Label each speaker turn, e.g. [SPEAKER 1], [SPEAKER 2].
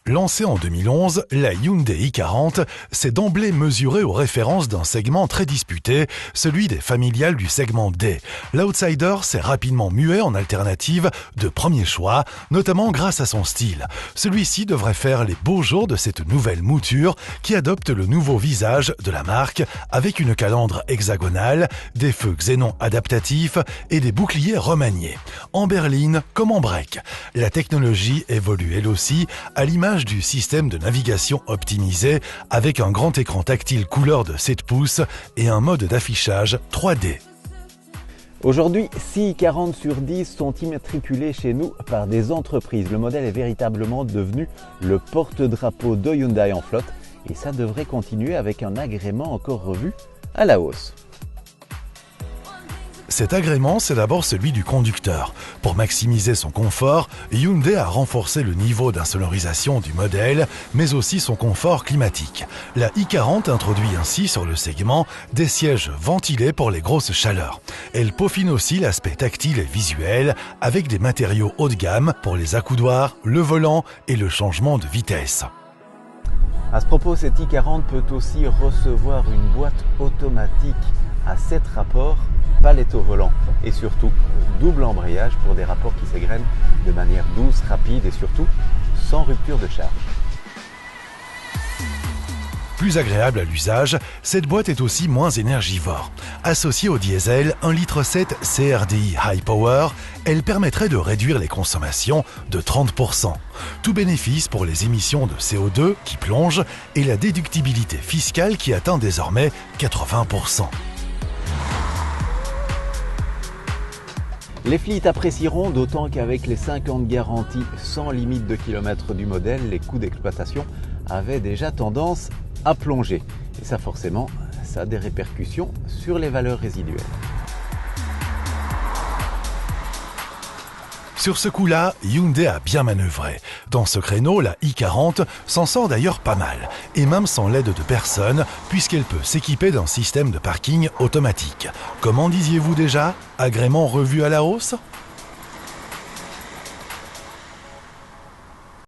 [SPEAKER 1] Lancée en 2011, la Hyundai i40 s'est d'emblée mesurée aux références d'un segment très disputé, celui des familiales du segment D. L'Outsider s'est rapidement mué en alternative de premier choix, notamment grâce à son style. Celui-ci devrait faire les beaux jours de cette nouvelle mouture qui adopte le nouveau visage de la marque avec une calandre hexagonale, des feux xénon adaptatifs et des boucliers remaniés. En berline comme en break. La technologie évolue elle aussi à l'image du système de navigation optimisé avec un grand écran tactile couleur de 7 pouces et un mode d'affichage 3D.
[SPEAKER 2] Aujourd'hui, 6 i40 sur 10 sont immatriculés chez nous par des entreprises. Le modèle est véritablement devenu le porte-drapeau de Hyundai en flotte et ça devrait continuer avec un agrément encore revu à la hausse.
[SPEAKER 1] Cet agrément, c'est d'abord celui du conducteur. Pour maximiser son confort, Hyundai a renforcé le niveau d'insonorisation du modèle, mais aussi son confort climatique. La i40 introduit ainsi sur le segment des sièges ventilés pour les grosses chaleurs. Elle peaufine aussi l'aspect tactile et visuel avec des matériaux haut de gamme pour les accoudoirs, le volant et le changement de vitesse.
[SPEAKER 2] À ce propos, cette i40 peut aussi recevoir une boîte automatique à 7 rapports, palette au volant et surtout double embrayage pour des rapports qui s'égrènent de manière douce, rapide et surtout sans rupture de charge.
[SPEAKER 1] Plus agréable à l'usage, cette boîte est aussi moins énergivore. Associée au diesel 1,7 litre CRDI High Power, elle permettrait de réduire les consommations de 30%. Tout bénéfice pour les émissions de CO2 qui plongent et la déductibilité fiscale qui atteint désormais 80%.
[SPEAKER 2] Les fleets apprécieront, d'autant qu'avec les 50 garanties sans limite de kilomètres du modèle, les coûts d'exploitation avaient déjà tendance à plonger. Et ça forcément, ça a des répercussions sur les valeurs résiduelles.
[SPEAKER 1] Sur ce coup-là, Hyundai a bien manœuvré. Dans ce créneau, la i40 s'en sort d'ailleurs pas mal, et même sans l'aide de personne, puisqu'elle peut s'équiper d'un système de parking automatique. Comment disiez-vous déjà? Agrément revu à la hausse?